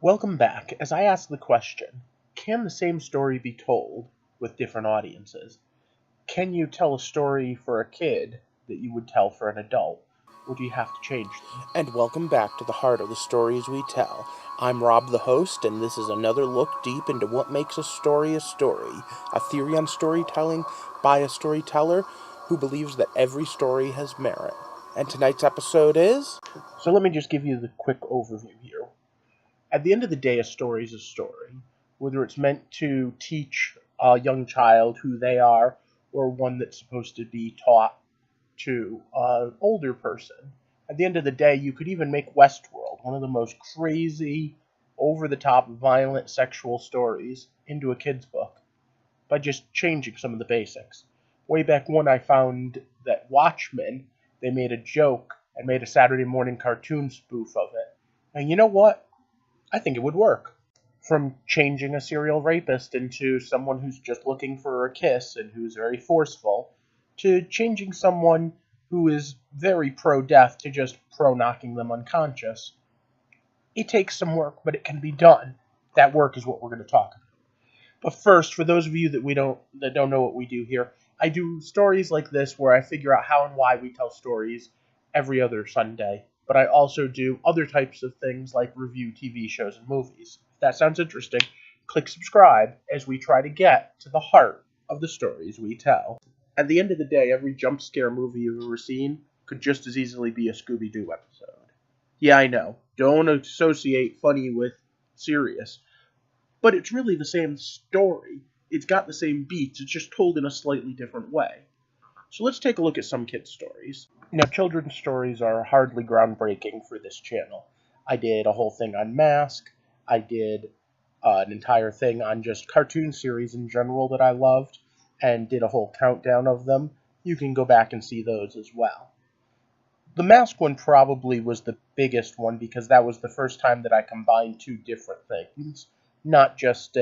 Welcome back. As I ask the question, can the same story be told with different audiences? Can you tell a story for a kid that you would tell for an adult? Or do you have to change them? And welcome back to the heart of the stories we tell. I'm Rob, the host, and this is another look deep into what makes a story, a theory on storytelling by a storyteller who believes that every story has merit. And tonight's episode is. So let me just give you the quick overview here. At the end of the day, a story is a story. Whether it's meant to teach a young child who they are, or one that's supposed to be taught to an older person. At the end of the day, you could even make Westworld, one of the most crazy, over the top, violent sexual stories, into a kid's book by just changing some of the basics. Way back when I found that Watchmen, they made a joke and made a Saturday morning cartoon spoof of it. And you know what? I think it would work. From changing a serial rapist into someone who's just looking for a kiss and who's very forceful, to changing someone who is very pro-death to just pro-knocking them unconscious. It takes some work, but it can be done. That work is what we're going to talk about. But first, for those of you that don't know what we do here, I do stories like this where I figure out how and why we tell stories every other Sunday. But I also do other types of things like review TV shows and movies. If that sounds interesting, click subscribe as we try to get to the heart of the stories we tell. At the end of the day, every jump scare movie you've ever seen could just as easily be a Scooby-Doo episode. Yeah, I know. Don't associate funny with serious. But it's really the same story. It's got the same beats, it's just told in a slightly different way. So let's take a look at some kids' stories. Now, children's stories are hardly groundbreaking for this channel. I did a whole thing on Mask. I did an entire thing on just cartoon series in general that I loved, and did a whole countdown of them. You can go back and see those as well. The Mask one probably was the biggest one because that was the first time that I combined two different things. Not just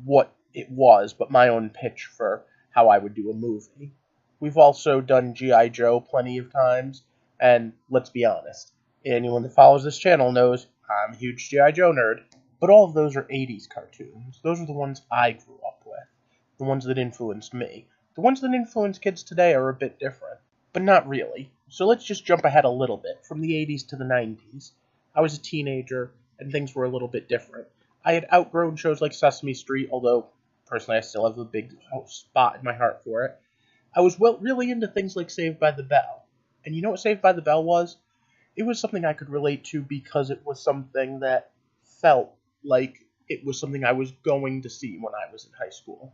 what it was, but my own pitch for how I would do a movie. We've also done G.I. Joe plenty of times, and let's be honest, anyone that follows this channel knows I'm a huge G.I. Joe nerd, but all of those are 80s cartoons. Those are the ones I grew up with, the ones that influenced me. The ones that influence kids today are a bit different, but not really. So let's just jump ahead a little bit, from the 80s to the 90s. I was a teenager, and things were a little bit different. I had outgrown shows like Sesame Street, although personally I still have a big spot in my heart for it. I was really into things like Saved by the Bell. And you know what Saved by the Bell was? It was something I could relate to because it was something that felt like it was something I was going to see when I was in high school.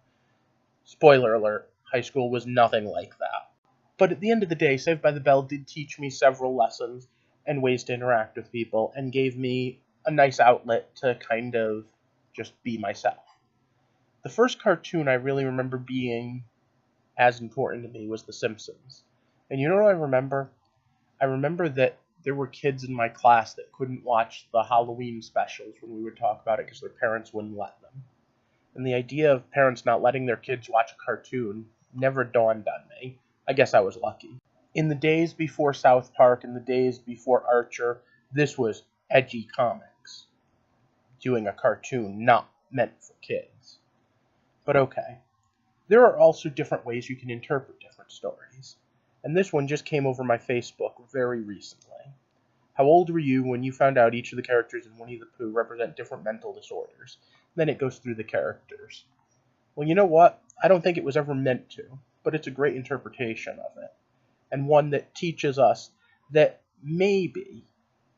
Spoiler alert, high school was nothing like that. But at the end of the day, Saved by the Bell did teach me several lessons and ways to interact with people, and gave me a nice outlet to kind of just be myself. The first cartoon I really remember being as important to me was The Simpsons. And you know what I remember? I remember that there were kids in my class that couldn't watch the Halloween specials when we would talk about it because their parents wouldn't let them. And the idea of parents not letting their kids watch a cartoon never dawned on me. I guess I was lucky. In the days before South Park, in the days before Archer, this was edgy comics. Doing a cartoon not meant for kids. But okay. There are also different ways you can interpret different stories. And this one just came over my Facebook very recently. How old were you when you found out each of the characters in Winnie the Pooh represent different mental disorders? Then it goes through the characters. Well, you know what? I don't think it was ever meant to, but it's a great interpretation of it. And one that teaches us that maybe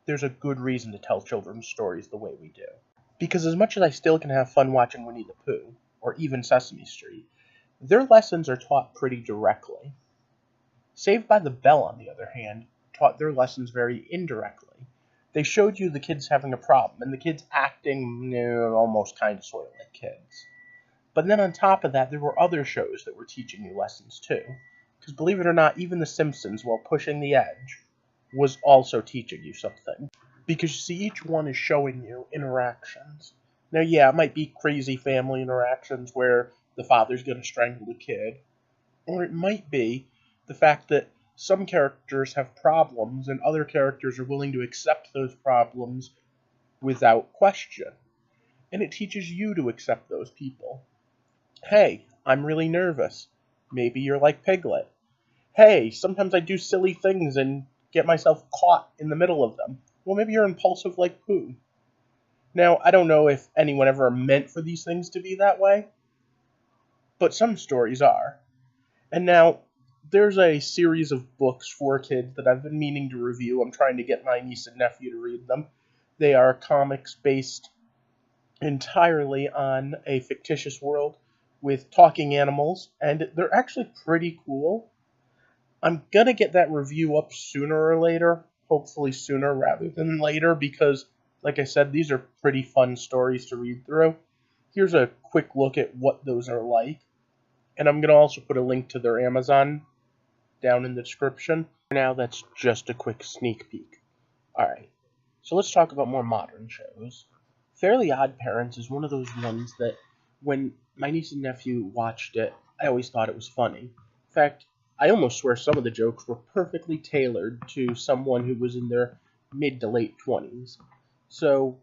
there's a good reason to tell children's stories the way we do. Because as much as I still can have fun watching Winnie the Pooh, or even Sesame Street, their lessons are taught pretty directly. Saved by the Bell, on the other hand, taught their lessons very indirectly. They showed you the kids having a problem, and the kids acting almost kind of sort of like kids. But then on top of that, there were other shows that were teaching you lessons too. Because believe it or not, even The Simpsons, while pushing the edge, was also teaching you something. Because you see, each one is showing you interactions. Now, yeah, it might be crazy family interactions where the father's going to strangle the kid. Or it might be the fact that some characters have problems and other characters are willing to accept those problems without question. And it teaches you to accept those people. Hey, I'm really nervous. Maybe you're like Piglet. Hey, sometimes I do silly things and get myself caught in the middle of them. Well, maybe you're impulsive like Pooh. Now, I don't know if anyone ever meant for these things to be that way, but some stories are. And now, there's a series of books for kids that I've been meaning to review. I'm trying to get my niece and nephew to read them. They are comics based entirely on a fictitious world with talking animals, and they're actually pretty cool. I'm gonna get that review up sooner or later, hopefully sooner rather than later, because, like I said, these are pretty fun stories to read through. Here's a quick look at what those are like, and I'm gonna also put a link to their Amazon down in the description. For now, that's just a quick sneak peek. Alright, so let's talk about more modern shows. Fairly Odd Parents is one of those ones that, when my niece and nephew watched it, I always thought it was funny. In fact, I almost swear some of the jokes were perfectly tailored to someone who was in their mid to late 20s. So,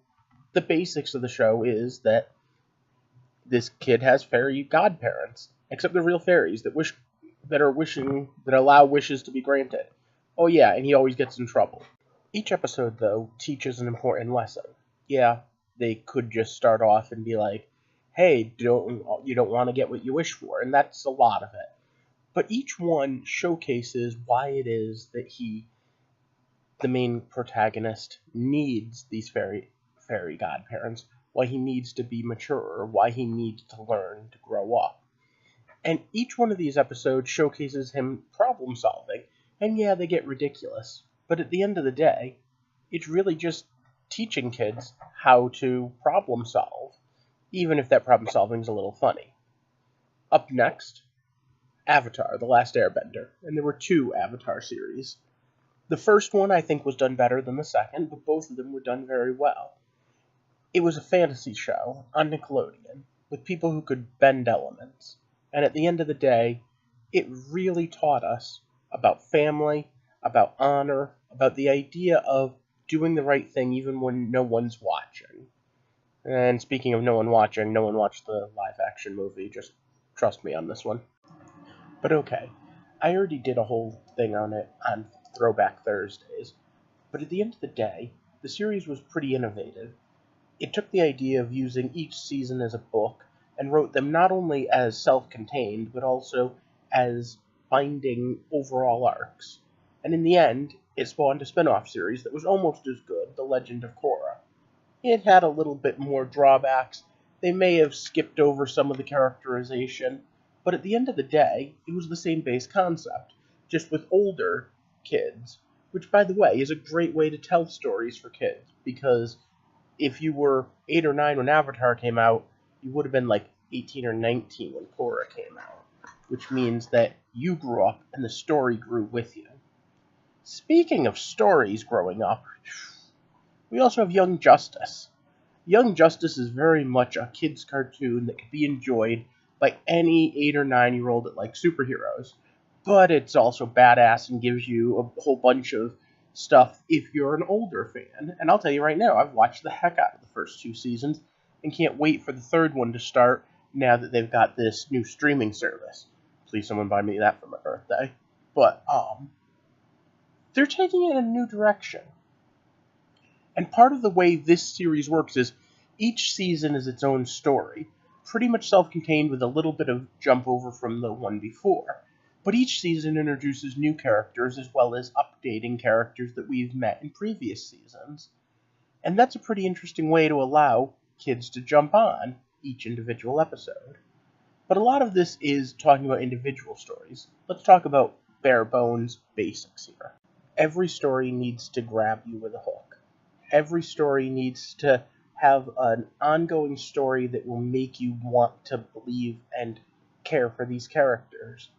the basics of the show is that this kid has fairy godparents, except they're real fairies that allow wishes to be granted. Oh yeah, and he always gets in trouble. Each episode, though, teaches an important lesson. Yeah, they could just start off and be like, hey, you don't want to get what you wish for, and that's a lot of it. But each one showcases why it is that the main protagonist, needs these fairy godparents, why he needs to be mature, why he needs to learn to grow up. And each one of these episodes showcases him problem solving, and yeah, they get ridiculous. But at the end of the day, it's really just teaching kids how to problem solve, even if that problem solving is a little funny. Up next, Avatar: The Last Airbender, and there were 2 Avatar series. The first one I think was done better than the second, but both of them were done very well. It was a fantasy show on Nickelodeon with people who could bend elements, and at the end of the day, it really taught us about family, about honor, about the idea of doing the right thing even when no one's watching. And speaking of no one watching, no one watched the live-action movie, just trust me on this one. But okay, I already did a whole thing on it on Throwback Thursdays, but at the end of the day, the series was pretty innovative. It took the idea of using each season as a book and wrote them not only as self-contained, but also as binding overall arcs. And in the end, it spawned a spin-off series that was almost as good, The Legend of Korra. It had a little bit more drawbacks. They may have skipped over some of the characterization, but at the end of the day, it was the same base concept, just with older kids, which, by the way, is a great way to tell stories for kids, because if you were 8 or 9 when Avatar came out, you would have been like 18 or 19 when Korra came out, which means that you grew up and the story grew with you. Speaking of stories growing up, we also have Young Justice. Young Justice is very much a kid's cartoon that can be enjoyed by any 8 or 9-year-old that likes superheroes, but it's also badass and gives you a whole bunch of stuff if you're an older fan. And I'll tell you right now, I've watched the heck out of the first 2 seasons and can't wait for the 3rd one to start now that they've got this new streaming service. Please someone buy me that for my birthday. But they're taking it in a new direction. And part of the way this series works is each season is its own story, pretty much self-contained with a little bit of jump over from the one before. But each season introduces new characters as well as updating characters that we've met in previous seasons. And that's a pretty interesting way to allow kids to jump on each individual episode. But a lot of this is talking about individual stories. Let's talk about bare bones basics here. Every story needs to grab you with a hook. Every story needs to have an ongoing story that will make you want to believe and care for these characters.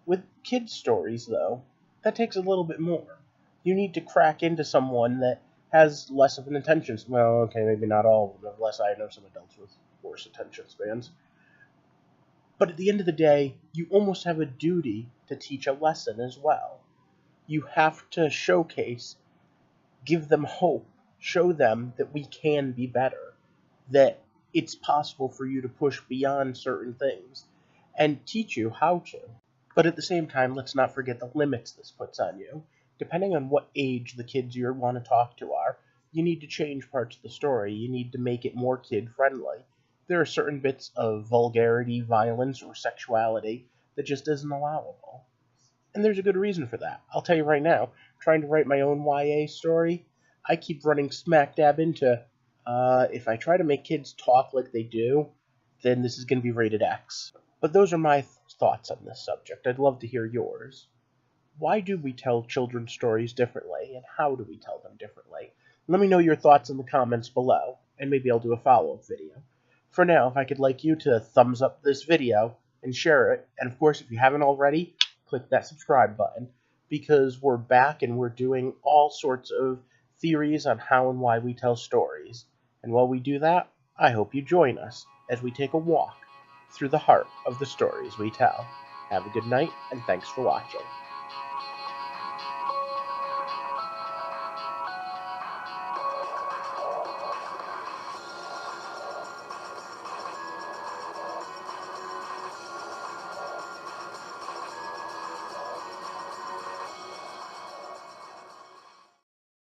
With kids' stories, though, that takes a little bit more. You need to crack into someone that has less of an attention span. Well, okay, maybe not all of them, unless I know some adults with worse attention spans. But at the end of the day, you almost have a duty to teach a lesson as well. You have to showcase, give them hope, Show them that we can be better, that it's possible for you to push beyond certain things, and teach you how to. But at the same time, let's not forget the limits this puts on you. Depending on what age the kids you want to talk to are, you need to change parts of the story. You need to make it more kid-friendly. There are certain bits of vulgarity, violence, or sexuality that just isn't allowable. And there's a good reason for that. I'll tell you right now, trying to write my own YA story, I keep running smack dab into, if I try to make kids talk like they do, then this is going to be rated X. But those are my thoughts on this subject. I'd love to hear yours. Why do we tell children's stories differently, and how do we tell them differently? Let me know your thoughts in the comments below, and maybe I'll do a follow-up video. For now, if I could like you to thumbs up this video and share it, and of course, if you haven't already, click that subscribe button, because we're back and we're doing all sorts of theories on how and why we tell stories. And while we do that, I hope you join us as we take a walk through the heart of the stories we tell. Have a good night, and thanks for watching.